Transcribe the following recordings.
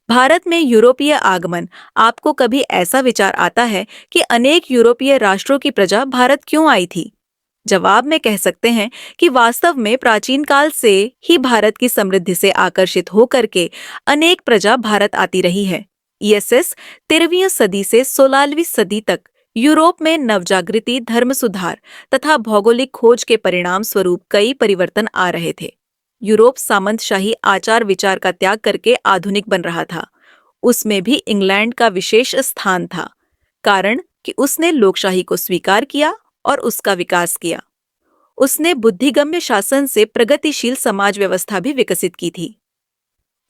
भारत में यूरोपीय आगमन। आपको कभी ऐसा विचार आता है कि अनेक यूरोपीय राष्ट्रों की प्रजा भारत क्यों आई थी? जवाब में कह सकते हैं कि वास्तव में प्राचीन काल से ही भारत की समृद्धि से आकर्षित होकर के अनेक प्रजा भारत आती रही है। ईएसएस 13वीं सदी से 16वीं सदी तक यूरोप में नवजागृति, धर्म सुधार तथा भौगोलिक खोज के परिणाम स्वरूप कई परिवर्तन आ रहे थे। यूरोप सामंतशाही आचार विचार का त्याग करके आधुनिक बन रहा था। उसमें भी इंग्लैंड का विशेष स्थान था, कारण कि उसने लोकशाही को स्वीकार किया और उसका विकास किया। उसने बुद्धिगम्य शासन से प्रगतिशील समाज व्यवस्था भी विकसित की थी।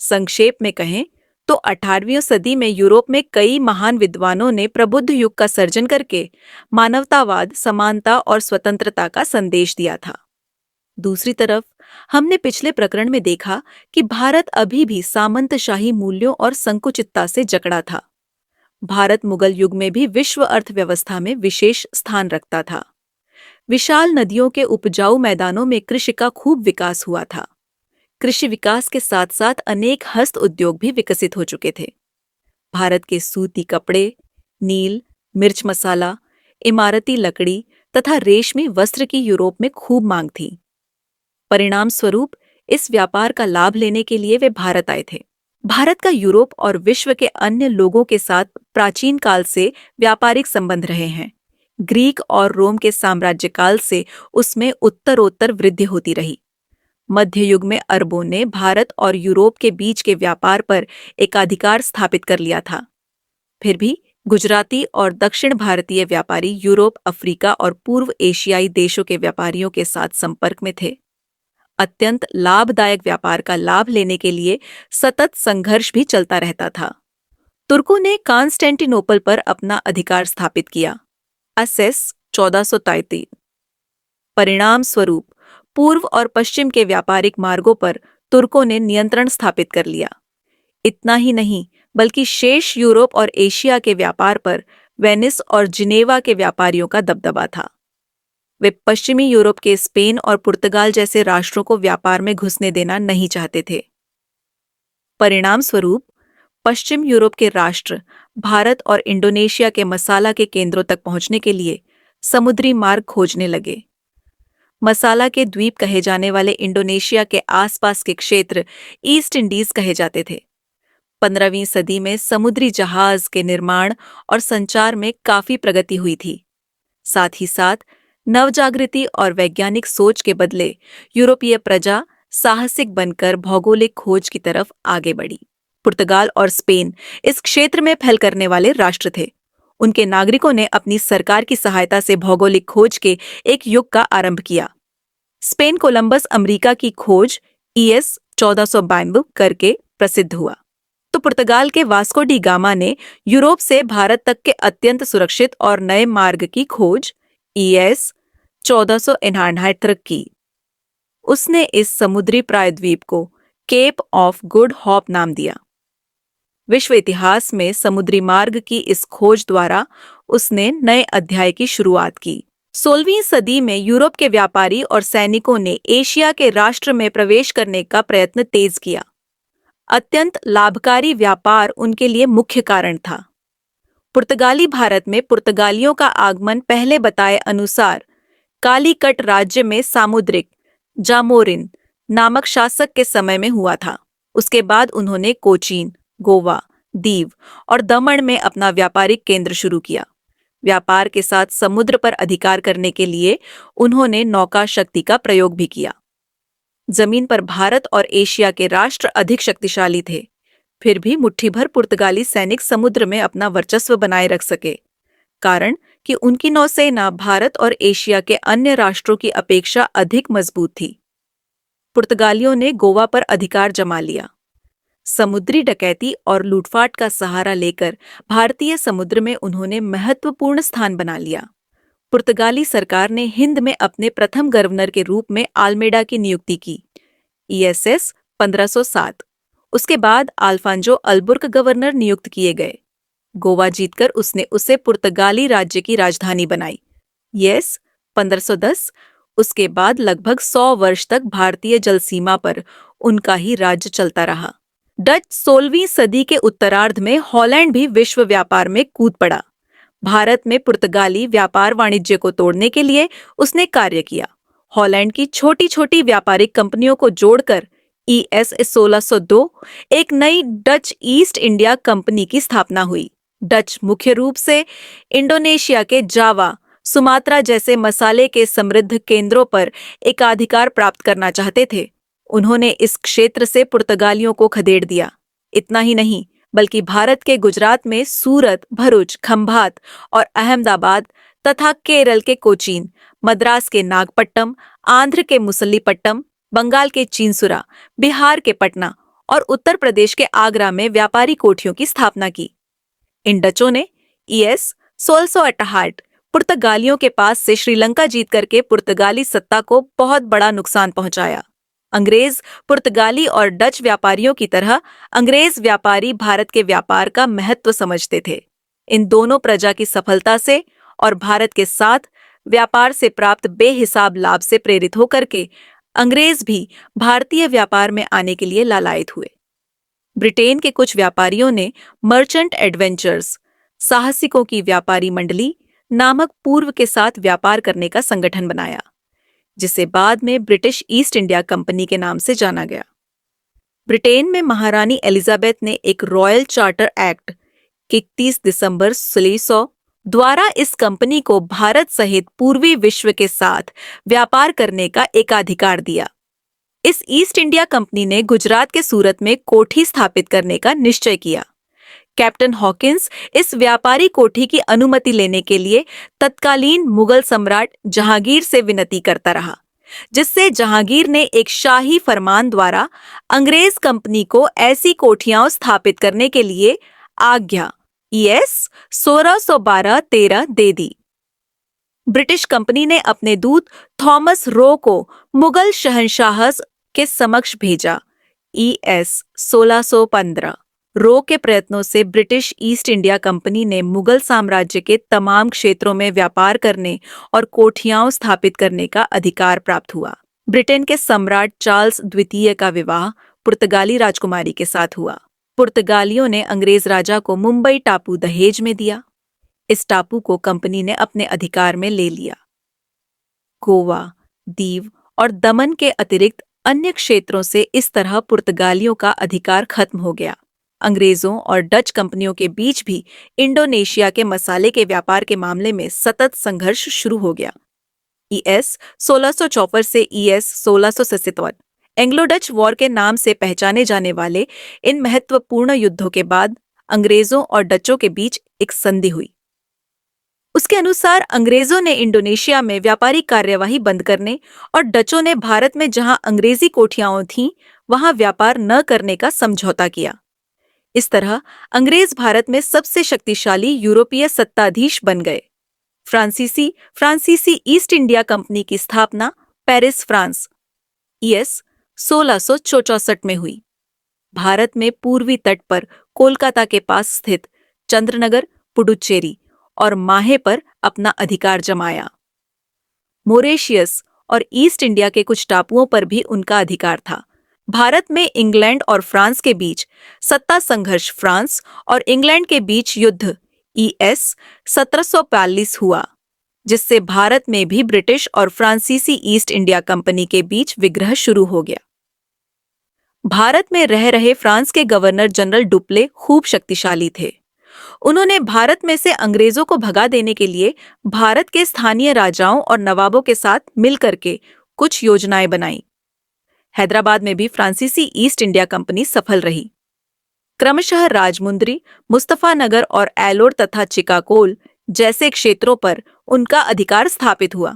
संक्षेप में कहें तो 18वीं सदी में यूरोप में कई महान विद्वानों ने प्रबुद्ध युग का सर्जन करके मानवतावाद, समानता और स्वतंत्रता का संदेश दिया था। दूसरी तरफ हमने पिछले प्रकरण में देखा कि भारत अभी भी सामंतशाही मूल्यों और संकुचितता से जकड़ा था। भारत मुगल युग में भी विश्व अर्थव्यवस्था में विशेष स्थान रखता था। विशाल नदियों के उपजाऊ मैदानों में कृषि का खूब विकास हुआ था। कृषि विकास के साथ साथ अनेक हस्त उद्योग भी विकसित हो चुके थे। भारत के सूती कपड़े, नील, मिर्च मसाला, इमारती लकड़ी तथा रेशमी वस्त्र की यूरोप में खूब मांग थी। परिणाम स्वरूप इस व्यापार का लाभ लेने के लिए वे भारत आए थे। भारत का यूरोप और विश्व के अन्य लोगों के साथ प्राचीन काल से व्यापारिक संबंध रहे हैं। ग्रीक और रोम के साम्राज्य काल से उसमें उत्तरोत्तर वृद्धि होती रही। मध्य युग में अरबों ने भारत और यूरोप के बीच के व्यापार पर एकाधिकार स्थापित कर लिया था। फिर भी गुजराती और दक्षिण भारतीय व्यापारी यूरोप, अफ्रीका और पूर्व एशियाई देशों के व्यापारियों के साथ संपर्क में थे। अत्यंत लाभदायक व्यापार का लाभ लेने के लिए सतत संघर्ष भी चलता रहता था। तुर्कों ने कॉन्स्टेंटिनोपल पर अपना अधिकार स्थापित किया। असेस 1433। परिणाम स्वरूप पूर्व और पश्चिम के व्यापारिक मार्गों पर तुर्कों ने नियंत्रण स्थापित कर लिया। इतना ही नहीं, बल्कि शेष यूरोप और एशिया के व्यापार पर वेनिस और जिनेवा के व्यापारियों का दबदबा था। वे पश्चिमी यूरोप के स्पेन और पुर्तगाल जैसे राष्ट्रों को व्यापार में घुसने देना नहीं चाहते थे। परिणाम स्वरूप पश्चिम यूरोप के राष्ट्र भारत और इंडोनेशिया के मसाला के केंद्रों तक पहुंचने के लिए समुद्री मार्ग खोजने लगे। मसाला के द्वीप कहे जाने वाले इंडोनेशिया के आसपास के क्षेत्र ईस्ट इंडीज कहे जाते थे। 15वीं सदी में समुद्री जहाज के निर्माण और संचार में काफी प्रगति हुई थी। साथ ही साथ नवजागृति और वैज्ञानिक सोच के बदले यूरोपीय प्रजा साहसिक बनकर भौगोलिक खोज की तरफ आगे बढ़ी। पुर्तगाल और स्पेन इस क्षेत्र में फैल करने वाले राष्ट्र थे। उनके नागरिकों ने अपनी सरकार की सहायता से भौगोलिक खोज के एक युग का आरंभ किया। स्पेन कोलंबस अमेरिका की खोज ES 1492 करके प्रसिद्ध हुआ, तो पुर्तगाल के वास्को डी गामा ने यूरोप से भारत तक के अत्यंत सुरक्षित और नए मार्ग की खोज ES 1499 की। उसने इस समुद्री प्रायद्वीप को केप ऑफ गुड होप नाम दिया। विश्व इतिहास में समुद्री मार्ग की इस खोज द्वारा उसने नए अध्याय की शुरुआत की। 16वीं सदी में यूरोप के व्यापारी और सैनिकों ने एशिया के राष्ट्र में प्रवेश करने का प्रयत्न तेज किया। अत्यंत लाभकारी व्यापार उनके लिए मुख्य कारण था। पुर्तगाली भारत में पुर्तगालियों का आगमन पहले बताए अनुसार कालीकट राज्य में सामुद्रिक जामोरिन नामक शासक के समय में हुआ था। उसके बाद उन्होंने कोचीन, गोवा, दीव और दमन में अपना व्यापारिक केंद्र शुरू किया। व्यापार के साथ समुद्र पर अधिकार करने के लिए उन्होंने नौका शक्ति का प्रयोग भी किया। जमीन पर भारत और एशिया के राष्ट्र अधिक शक्तिशाली थे। फिर भी मुट्ठी भर पुर्तगाली सैनिक समुद्र में अपना वर्चस्व बनाए रख सके, कारण कि उनकी नौसेना भारत और एशिया के अन्य राष्ट्रों की अपेक्षा अधिक मजबूत थी। पुर्तगालियों ने गोवा पर अधिकार जमा लिया। समुद्री डकैती और लूटपाट का सहारा लेकर भारतीय समुद्र में उन्होंने महत्वपूर्ण स्थान बना लिया। पुर्तगाली सरकार ने हिंद में अपने प्रथम गवर्नर के रूप में आल्मेडा की नियुक्ति की, ESS 1507। उसके बाद अल्फांजो अलबुर्क गवर्नर नियुक्त किए गए। गोवा जीतकर उसने उसे पुर्तगाली राज्य की राजधानी बनाई, ES 1510। उसके बाद लगभग 100 वर्ष तक भारतीय जल सीमा पर उनका ही राज्य चलता रहा। डच 16वीं सदी के उत्तरार्ध में हॉलैंड भी विश्व व्यापार में कूद पड़ा। भारत में पुर्तगाली व्यापार वाणिज्य को तोड़ने के लिए उसने कार्य किया। हॉलैंड की छोटी छोटी व्यापारिक कंपनियों को जोड़कर ईएस 1602 एक नई डच ईस्ट इंडिया कंपनी की स्थापना हुई। डच मुख्य रूप से इंडोनेशिया के जावा, सुमात्रा जैसे मसाले के समृद्ध केंद्रों पर एकाधिकार प्राप्त करना चाहते थे। उन्होंने इस क्षेत्र से पुर्तगालियों को खदेड़ दिया। इतना ही नहीं, बल्कि भारत के गुजरात में सूरत, भरूच, खंभात और अहमदाबाद तथा केरल के कोचीन, मद्रास के नागपट्टनम, आंध्र के मुसल्लीपट्टनम, बंगाल के चींसुरा, बिहार के पटना और उत्तर प्रदेश के आगरा में व्यापारी कोठियों की स्थापना की। इन डचों ने ईएस 1668 पुर्तगालियों के पास से श्रीलंका जीत करके पुर्तगाली सत्ता को बहुत बड़ा नुकसान पहुंचाया। अंग्रेज, पुर्तगाली और डच व्यापारियों की तरह अंग्रेज व्यापारी भारत के व्यापार का महत्व समझते थे। इन दोनों प्रजा की सफलता से और भारत के साथ व्यापार से प्राप्त बेहिसाब लाभ से प्रेरित होकर के अंग्रेज भी भारतीय व्यापार में आने के लिए लालायित हुए। ब्रिटेन के कुछ व्यापारियों ने मर्चेंट एडवेंचर्स, साहसिकों की व्यापारी मंडली नामक पूर्व के साथ व्यापार करने का संगठन बनाया, जिसे बाद में ब्रिटिश ईस्ट इंडिया कंपनी के नाम से जाना गया। ब्रिटेन में महारानी एलिजाबेथ ने एक रॉयल चार्टर एक्ट 31 दिसंबर 1600 द्वारा इस कंपनी को भारत सहित पूर्वी विश्व के साथ व्यापार करने का एकाधिकार दिया। इस ईस्ट इंडिया कंपनी ने गुजरात के सूरत में कोठी स्थापित करने का निश्चय किया। कैप्टन हॉकिंस इस व्यापारी कोठी की अनुमति लेने के लिए तत्कालीन मुगल सम्राट जहांगीर से विनती करता रहा, जिससे जहांगीर ने एक शाही फरमान द्वारा अंग्रेज कंपनी को ऐसी कोठियां स्थापित करने के लिए आज्ञा ईएस 1612-13 दे दी। ब्रिटिश कंपनी ने अपने दूत थॉमस रो को मुगल शहंशाह के समक्ष भेजा। ईएस 1615 रो के प्रयत्नों से ब्रिटिश ईस्ट इंडिया कंपनी ने मुगल साम्राज्य के तमाम क्षेत्रों में व्यापार करने और कोठियां स्थापित करने का अधिकार प्राप्त हुआ। ब्रिटेन के सम्राट चार्ल्स द्वितीय का विवाह पुर्तगाली राजकुमारी के साथ हुआ। पुर्तगालियों ने अंग्रेज राजा को मुंबई टापू दहेज में दिया। इस टापू को कंपनी ने अपने अधिकार में ले लिया। गोवा, दीव और दमन के अतिरिक्त अन्य क्षेत्रों से इस तरह पुर्तगालियों का अधिकार खत्म हो गया। अंग्रेजों और डच कंपनियों के बीच भी इंडोनेशिया के मसाले के व्यापार के मामले में सतत संघर्ष शुरू हो गया। ईएस 1654 से ईएस 1667 एंग्लो डच वॉर के नाम से पहचाने जाने वाले इन महत्वपूर्ण युद्धों के बाद अंग्रेजों और डचों के बीच एक संधि हुई। उसके अनुसार अंग्रेजों ने इंडोनेशिया में व्यापारिक कार्यवाही बंद करने और डचों ने भारत में जहां अंग्रेजी कोठियां थीं वहां व्यापार न करने का समझौता किया। इस तरह अंग्रेज भारत में सबसे शक्तिशाली यूरोपीय सत्ताधीश बन गए। फ्रांसीसी ईस्ट इंडिया कंपनी की स्थापना पेरिस, फ्रांस, ईएस 1664 में हुई। भारत में पूर्वी तट पर कोलकाता के पास स्थित चंद्रनगर, पुडुचेरी और माहे पर अपना अधिकार जमाया। मोरेशियस और ईस्ट इंडिया के कुछ टापुओं पर भी उनका अधिकार था। भारत में इंग्लैंड और फ्रांस के बीच सत्ता संघर्ष फ्रांस और इंग्लैंड के बीच युद्ध ईएस 1742 हुआ, जिससे भारत में भी ब्रिटिश और फ्रांसीसी ईस्ट इंडिया कंपनी के बीच विग्रह शुरू हो गया। भारत में रह रहे फ्रांस के गवर्नर जनरल डुप्ले खूब शक्तिशाली थे। उन्होंने भारत में से अंग्रेजों को भगा देने के लिए भारत के स्थानीय राजाओं और नवाबों के साथ मिलकर के कुछ योजनाएं बनाई। हैदराबाद में भी फ्रांसीसी ईस्ट इंडिया कंपनी सफल रही। क्रमशः राजमुंद्री, मुस्तफानगर और एलोर तथा चिकाकोल जैसे क्षेत्रों पर उनका अधिकार स्थापित हुआ।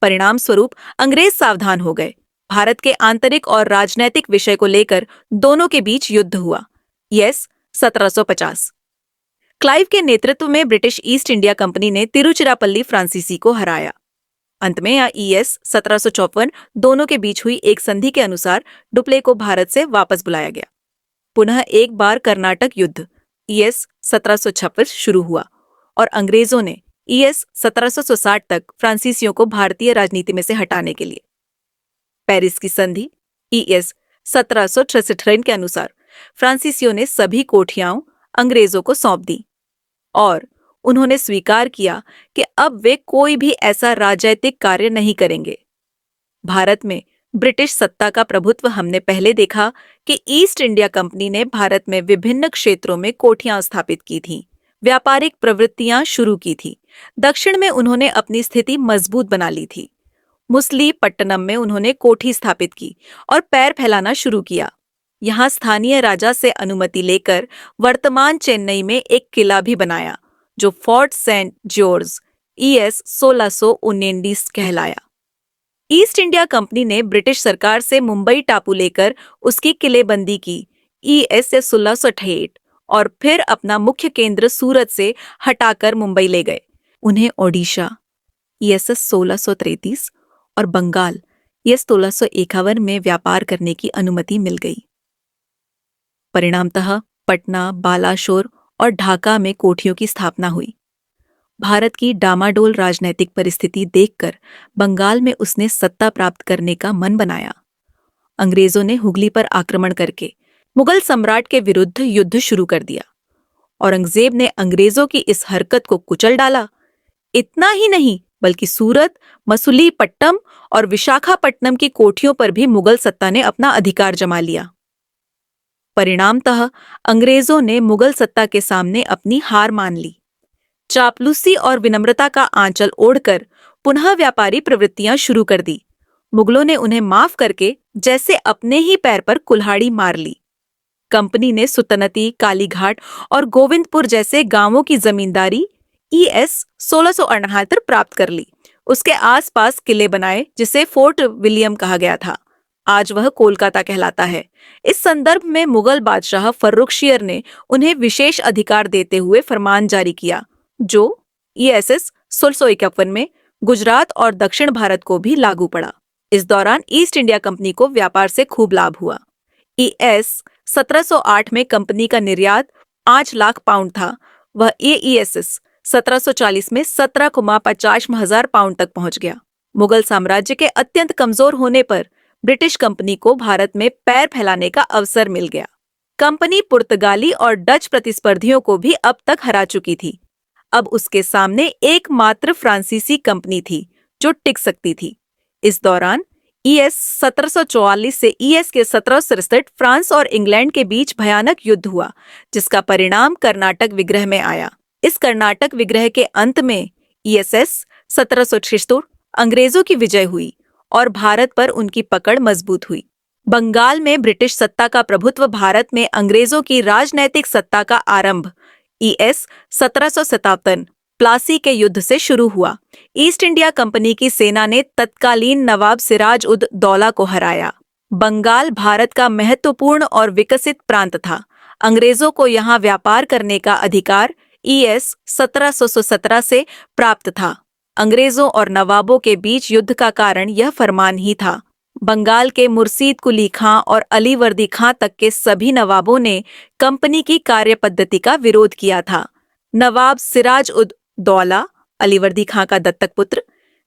परिणाम स्वरूप अंग्रेज सावधान हो गए। भारत के आंतरिक और राजनैतिक विषय को लेकर दोनों के बीच युद्ध हुआ। ईएस 1750 क्लाइव के नेतृत्व में ब्रिटिश ईस्ट इंडिया कंपनी ने तिरुचिरापल्ली फ्रांसीसी को हराया। अंत में ईएस 1754 दोनों के बीच हुई एक संधि के अनुसार डुप्ले को भारत से वापस बुलाया गया। पुनः एक बार कर्नाटक युद्ध ईएस 1756 शुरू हुआ और अंग्रेजों ने ईएस 1760 तक फ्रांसीसियों को भारतीय राजनीति में से हटाने के लिए पेरिस की संधि ईएस 1763 के अनुसार फ्रांसीसियों ने सभी कोठियां अंग्रेजों को सौंप दी और उन्होंने स्वीकार किया कि अब वे कोई भी ऐसा राजनीतिक कार्य नहीं करेंगे। भारत में ब्रिटिश सत्ता का प्रभुत्व हमने पहले देखा कि ईस्ट इंडिया कंपनी ने भारत में विभिन्न क्षेत्रों में कोठियां स्थापित की थीं, व्यापारिक प्रवृत्तियां शुरू की थी। दक्षिण में उन्होंने अपनी स्थिति मजबूत बना ली थी। मुसलीपट्टनम में उन्होंने कोठी स्थापित की और पैर फैलाना शुरू किया। यहाँ स्थानीय राजा से अनुमति लेकर वर्तमान चेन्नई में एक किला भी बनाया, जो फोर्ट सेंट जॉर्ज ES 1619 कहलाया। ईस्ट इंडिया कंपनी ने ब्रिटिश सरकार से मुंबई टापू लेकर उसकी किलेबंदी की ES 1668 और फिर अपना मुख्य केंद्र सूरत से हटाकर मुंबई ले गए। उन्हें ओडिशा ES 1633 और बंगाल ES 1651 में व्यापार करने की अनुमति मिल गई। परिणामतः पटना, बालाशोर और ढाका में कोठियों की स्थापना हुई। भारत की डामाडोल राजनैतिक परिस्थिति देखकर बंगाल में उसने सत्ता प्राप्त करने का मन बनाया। अंग्रेजों ने हुगली पर आक्रमण करके मुगल सम्राट के विरुद्ध युद्ध शुरू कर दिया। औरंगजेब ने अंग्रेजों की इस हरकत को कुचल डाला। इतना ही नहीं, बल्कि सूरत, मसूलीपट्टनम और विशाखापट्टनम की कोठियों पर भी मुगल सत्ता ने अपना अधिकार जमा लिया। परिणामतः अंग्रेजों ने मुगल सत्ता के सामने अपनी हार मान ली। चापलूसी और विनम्रता का आंचल ओढ़कर पुनः व्यापारी प्रवृत्तियां शुरू कर दी। मुगलों ने उन्हें माफ करके जैसे अपने ही पैर पर कुल्हाड़ी मार ली। कंपनी ने सुतनती, कालीघाट और गोविंदपुर जैसे गांवों की जमींदारी ES 1668 प्राप्त कर ली। उसके आसपास किले बनाए, जिसे फोर्ट विलियम कहा गया था। आज वह कोलकाता कहलाता है। इस संदर्भ में मुगल बादशाह फर्रुखशियर ने उन्हें विशेष अधिकार देते हुए फरमान जारी किया, जो ES 1651 में गुजरात और दक्षिण भारत को भी लागू पड़ा। इस दौरान ईस्ट इंडिया कंपनी को व्यापार से खूब लाभ हुआ। ES 1708 में कंपनी का निर्यात 5 लाख पाउंड था। वह ES 1740 में 17,50,000 पाउंड तक पहुंच गया। मुगल साम्राज्य के अत्यंत कमजोर होने पर ब्रिटिश कंपनी को भारत में पैर फैलाने का अवसर मिल गया। कंपनी पुर्तगाली और डच प्रतिस्पर्धियों को भी अब तक हरा चुकी थी। अब उसके सामने एकमात्र फ्रांसीसी कंपनी थी जो टिक सकती थी। इस दौरान ES 1744 से ES के 1767 फ्रांस और इंग्लैंड के बीच भयानक युद्ध हुआ, जिसका परिणाम कर्नाटक विग्रह में आया। इस कर्नाटक विग्रह के अंत में ESS 1776 अंग्रेजों की विजय हुई और भारत पर उनकी पकड़ मजबूत हुई। बंगाल में ब्रिटिश सत्ता का प्रभुत्व, भारत में अंग्रेजों की राजनैतिक सत्ता का आरंभ ES 1757 प्लासी के युद्ध से शुरू हुआ। ईस्ट इंडिया कंपनी की सेना ने तत्कालीन नवाब सिराज उद दौला को हराया। बंगाल भारत का महत्वपूर्ण और विकसित प्रांत था। अंग्रेजों को यहाँ व्यापार करने का अधिकार ES 1717 से प्राप्त था। अंग्रेजों और नवाबों के बीच युद्ध का कारण यह फरमान ही था। बंगाल के मुर्शीद कुली खां और अलीवर्दी खां तक के सभी नवाबों ने कंपनी की कार्यपद्धति का विरोध किया था। नवाब सिराज उद दौला, अलीवर्दी खां का दत्तक पुत्र,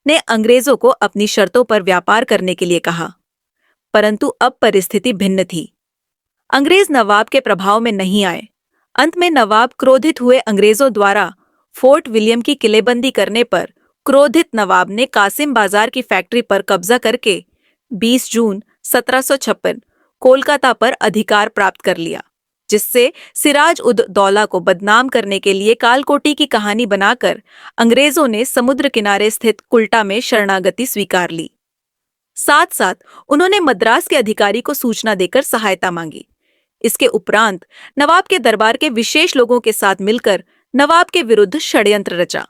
ने अंग्रेजों को अपनी शर्तों पर व्यापार करने के लिए कहा, परंतु अब परिस्थिति भिन्न थी। अंग्रेज नवाब के प्रभाव में नहीं आए। अंत में नवाब क्रोधित हुए। अंग्रेजों द्वारा फोर्ट विलियम की किलेबंदी करने पर क्रोधित नवाब ने कासिम बाजार की फैक्ट्री पर कब्जा करके 20 जून 1756 कोलकाता पर अधिकार प्राप्त कर लिया, जिससे सिराज उद दौला को बदनाम करने के लिए कालकोटी की कहानी बनाकर अंग्रेजों ने समुद्र किनारे स्थित कुल्टा में शरणागति स्वीकार ली। साथ साथ उन्होंने मद्रास के अधिकारी को सूचना देकर सहायता मांगी। इसके उपरांत नवाब के दरबार के विशेष लोगों के साथ मिलकर नवाब के विरुद्ध षड्यंत्र रचा।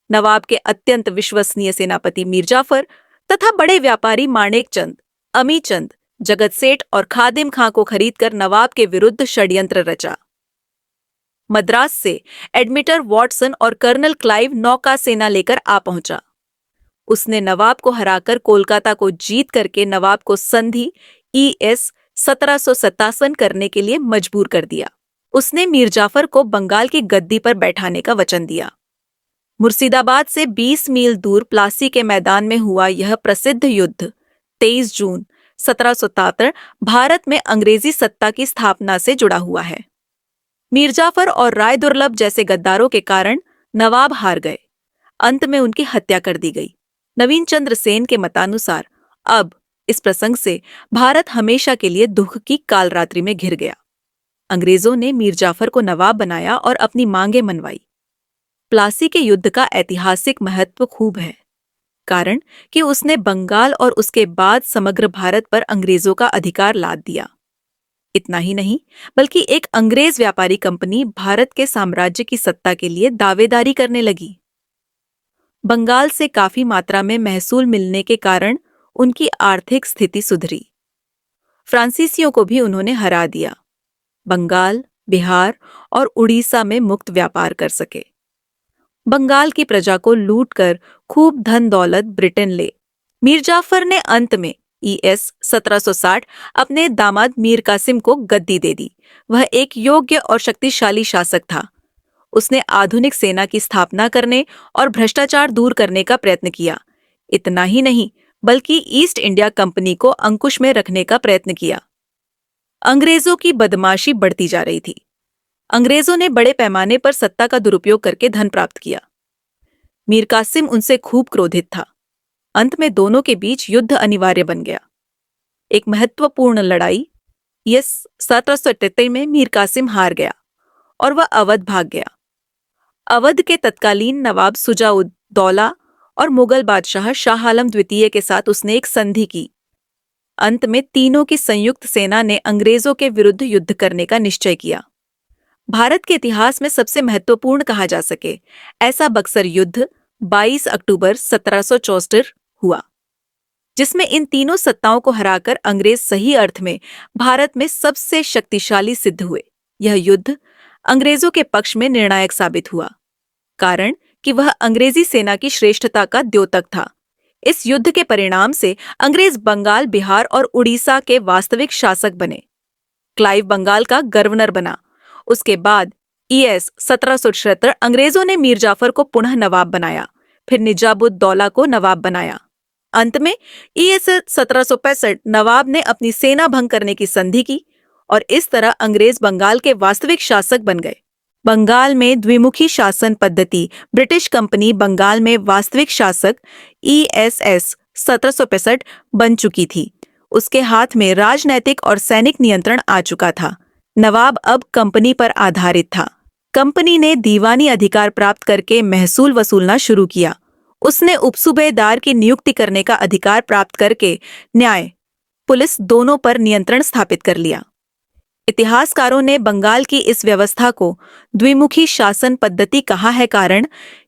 नवाब के अत्यंत विश्वसनीय सेनापति मीर जाफर तथा बड़े व्यापारी माणेक चंद, अमी चंद, जगत सेठ और खादिम खां को खरीदकर नवाब के विरुद्ध षड्यंत्र रचा। मद्रास से एडमिटर वॉटसन और कर्नल क्लाइव नौका सेना लेकर आ पहुंचा। उसने नवाब को हराकर कोलकाता को जीत करके नवाब को संधि ES 1757 करने के लिए मजबूर कर दिया। उसने मीर जाफर को बंगाल की गद्दी पर बैठाने का वचन दिया। मुर्शिदाबाद से 20 मील दूर प्लासी के मैदान में हुआ यह प्रसिद्ध युद्ध 23 जून 1777 भारत में अंग्रेजी सत्ता की स्थापना से जुड़ा हुआ है। मीर जाफर और राय दुर्लभ जैसे गद्दारों के कारण नवाब हार गए। अंत में उनकी हत्या कर दी गई। नवीन चंद्र सेन के मतानुसार अब इस प्रसंग से भारत हमेशा के लिए दुख की कालरात्रि में घिर गया। अंग्रेजों ने मीर जाफर को नवाब बनाया और अपनी मांगें मनवाई। प्लासी के युद्ध का ऐतिहासिक महत्व खूब है, कारण कि उसने बंगाल और उसके बाद समग्र भारत पर अंग्रेजों का अधिकार लाद दिया। इतना ही नहीं, बल्कि एक अंग्रेज व्यापारी कंपनी भारत के साम्राज्य की सत्ता के लिए दावेदारी करने लगी। बंगाल से काफी मात्रा में महसूल मिलने के कारण उनकी आर्थिक स्थिति सुधरी। फ्रांसीसियों को भी उन्होंने हरा दिया। बंगाल, बिहार और उड़ीसा में मुक्त व्यापार कर सके। बंगाल की प्रजा को लूटकर खूब धन दौलत ब्रिटेन ले। मीर जाफर ने अंत में ईएस 1760 अपने दामाद मीर कासिम को गद्दी दे दी। वह एक योग्य और शक्तिशाली शासक था। उसने आधुनिक सेना की स्थापना करने और भ्रष्टाचार दूर करने का प्रयत्न किया। इतना ही नहीं, बल्कि ईस्ट इंडिया कंपनी को अंकुश में रखने का प्रयत्न किया। अंग्रेजों की बदमाशी बढ़ती जा रही थी। अंग्रेजों ने बड़े पैमाने पर सत्ता का दुरुपयोग करके धन प्राप्त किया। मीर कासिम उनसे खूब क्रोधित था। अंत में दोनों के बीच युद्ध अनिवार्य बन गया। एक महत्वपूर्ण लड़ाई ईएस 1778 में मीर कासिम हार गया और वह अवध भाग गया। अवध के तत्कालीन नवाब सुजा-उद-दौला और मुगल बादशाह शाह आलम द्वितीय के साथ उसने एक संधि की। अंत में तीनों की संयुक्त सेना ने अंग्रेजों के विरुद्ध युद्ध करने का निश्चय किया। भारत के इतिहास में सबसे महत्वपूर्ण कहा जा सके ऐसा बक्सर युद्ध 22 अक्टूबर 1774 हुआ, जिसमें इन तीनों सत्ताओं को हराकर अंग्रेज सही अर्थ में भारत में सबसे शक्तिशाली सिद्ध हुए। यह युद्ध अंग्रेजों के पक्ष में निर्णायक साबित हुआ, कारण कि वह अंग्रेजी सेना की श्रेष्ठता का द्योतक था। इस युद्ध के परिणाम से अंग्रेज बंगाल, बिहार और उड़ीसा के वास्तविक शासक बने। क्लाइव बंगाल का गवर्नर बना। उसके बाद ईएस 1776 अंग्रेजों ने मीर जाफर को पुनः नवाब बनाया, फिर निजामुद्दौला को नवाब बनाया। अंत में ईएस 1765 नवाब ने अपनी सेना भंग करने की संधि की और इस तरह अंग्रेज बंगाल के वास्तविक शासक बन गए। बंगाल में द्विमुखी शासन पद्धति ब्रिटिश कंपनी बंगाल में वास्तविक शासक ईएसएस 1765 बन चुकी थी। उसके हाथ में राजनैतिक और सैनिक नियंत्रण आ चुका था। नवाब अब कंपनी पर आधारित था। कंपनी ने दीवानी अधिकार प्राप्त करके महसूल वसूलना शुरू किया। उसने उपसूबेदार की नियुक्ति करने का अधिकार प्राप्त करके न्याय, पुलिस दोनों पर नियंत्रण स्थापित कर लिया। इतिहासकारों ने बंगाल की इस व्यवस्था को द्विमुखी शासन पद्धति कहा है, कारण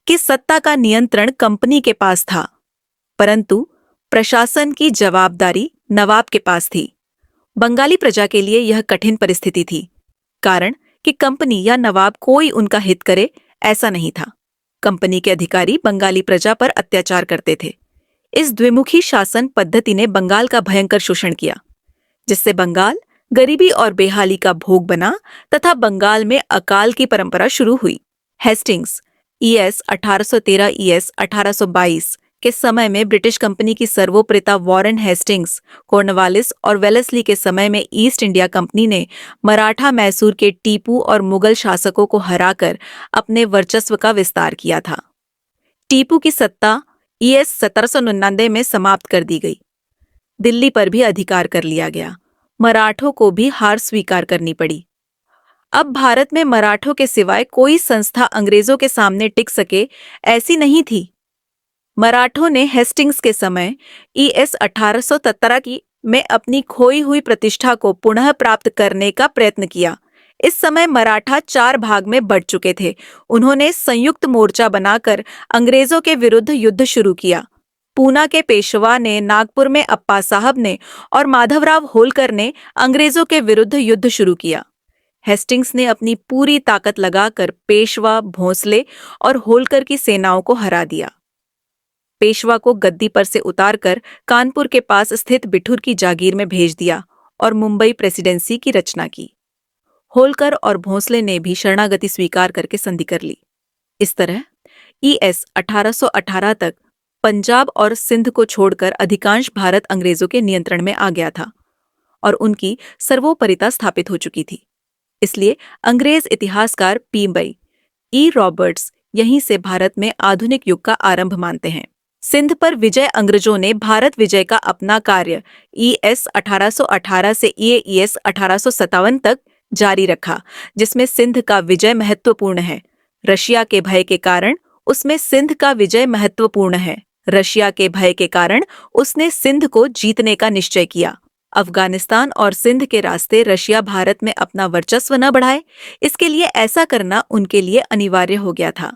कि सत्ता का नियंत्रण कंपनी के पास था, परंतु प्रशासन की जवाबदारी नवाब के पास थी। बंगाली प्रजा के लिए यह कठिन परिस्थिति थी, कारण कि कंपनी या नवाब कोई उनका हित करे ऐसा नहीं था। कंपनी के अधिकारी बंगाली प्रजा पर अत्याचार करते थे। इस द्विमुखी शासन पद्धति ने बंगाल का भयंकर शोषण किया, जिससे बंगाल गरीबी और बेहाली का भोग बना तथा बंगाल में अकाल की परंपरा शुरू हुई। हेस्टिंग्स ईएस 1813 ईएस 1822 के समय में ब्रिटिश कंपनी की सर्वोपरि वॉरेन हेस्टिंग्स, कॉर्नवालिस और वेलेस्ली के समय में ईस्ट इंडिया कंपनी ने मराठा मैसूर के टीपू और मुगल शासकों को हराकर अपने वर्चस्व का विस्तार किया था। टीपू की सत्ता ईएस 1799 में समाप्त कर दी गई। दिल्ली पर भी अधिकार कर लिया गया। मराठों को भी हार स्वीकार करनी पड़ी। अब भारत में मराठों के सिवाय कोई संस्था अंग्रेजों के सामने टिक सके ऐसी नहीं थी। मराठों ने हेस्टिंग्स के समय ईएस 1817 में अपनी खोई हुई प्रतिष्ठा को पुनः प्राप्त करने का प्रयत्न किया। इस समय मराठा 4 भाग में बढ़ चुके थे। उन्होंने संयुक्त मोर्चा बनाकर अंग्रेजों के विरुद्ध युद्ध शुरू किया। पूना के पेशवा ने, नागपुर में अप्पा साहब ने और माधवराव होलकर ने अंग्रेजों के विरुद्ध युद्ध शुरू किया। हेस्टिंग्स ने अपनी पूरी ताकत लगाकर पेशवा, भोंसले और होलकर की सेनाओं को हरा दिया। पेशवा को गद्दी पर से उतारकर कानपुर के पास स्थित बिठूर की जागीर में भेज दिया और मुंबई प्रेसिडेंसी की रचना की। होलकर और भोंसले ने भी शरणागति स्वीकार करके संधि कर ली। इस तरह ईएस 1818 तक पंजाब और सिंध को छोड़कर अधिकांश भारत अंग्रेजों के नियंत्रण में आ गया था और उनकी सर्वोपरिता स्थापित हो चुकी थी। इसलिए अंग्रेज इतिहासकार पी. ई. रॉबर्ट्स यहीं से भारत में आधुनिक युग का आरंभ मानते हैं। सिंध पर विजय अंग्रेजों ने भारत विजय का अपना कार्य ईएस 1818 से ईएस 1857 तक जारी रखा, जिसमें सिंध का विजय महत्वपूर्ण है। रशिया के भय के कारण उसमें सिंध का विजय महत्वपूर्ण है। रशिया के भय के कारण उसने सिंध को जीतने का निश्चय किया। अफगानिस्तान और सिंध के रास्ते रशिया भारत में अपना वर्चस्व न बढ़ाए, इसके लिए ऐसा करना उनके लिए अनिवार्य हो गया था।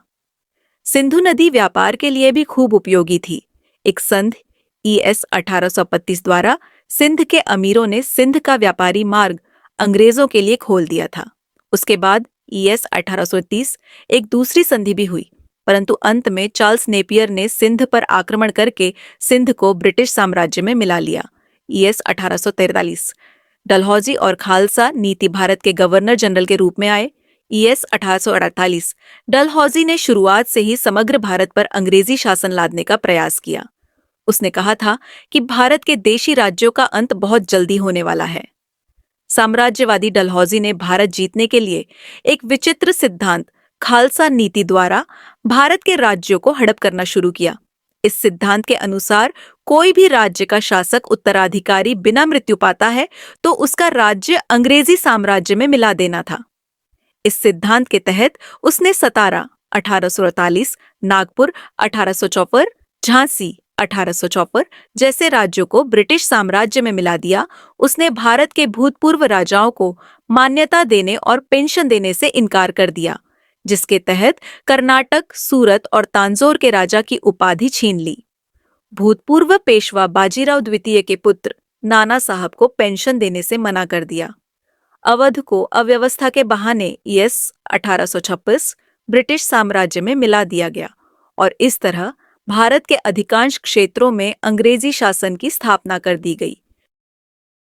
सिंधु नदी व्यापार के लिए भी खूब उपयोगी थी। एक संधि ईएस 1835 द्वारा सिंध के अमीरों ने सिंध का व्यापारी मार्ग अंग्रेजों के लिए खोल दिया था। उसके बाद ईएस 1830 एक दूसरी संधि भी हुई, परंतु अंत में चार्ल्स नेपियर ने सिंध पर आक्रमण करके सिंध को ब्रिटिश साम्राज्य में मिला लिया। ईएस 1843 डलहौजी और खालसा नीति भारत के गवर्नर जनरल के रूप में आए। ईएस 1848 डलहौजी ने शुरुआत से ही समग्र भारत पर अंग्रेजी शासन लादने का प्रयास किया। उसने कहा था कि भारत के देशी राज्यों का अंत बहुत जल्दी होने वाला है। साम्राज्यवादी डलहौजी ने भारत जीतने के लिए एक विचित्र सिद्धांत खालसा नीति द्वारा भारत के राज्यों को हड़प करना शुरू किया। इस सिद्धांत के अनुसार कोई भी राज्य का शासक उत्तराधिकारी बिना मृत्यु पाता है तो उसका राज्य अंग्रेजी साम्राज्य में मिला देना था। इस सिद्धांत के तहत उसने सतारा 1848, नागपुर 1854, झांसी 1854 जैसे राज्यों को ब्रिटिश साम्राज्य में मिला दिया। उसने भारत के भूतपूर्व राजाओं को मान्यता देने और पेंशन देने से इनकार कर दिया, जिसके तहत कर्नाटक, सूरत और तांजोर के राजा की उपाधि छीन ली। भूतपूर्व पेशवा बाजीराव द्वितीय के पुत्र नाना साहब को पेंशन देने से मना कर दिया। अवध को अव्यवस्था के बहाने ईएस 1826 ब्रिटिश साम्राज्य में मिला दिया गया और इस तरह भारत के अधिकांश क्षेत्रों में अंग्रेजी शासन की स्थापना कर दी गई।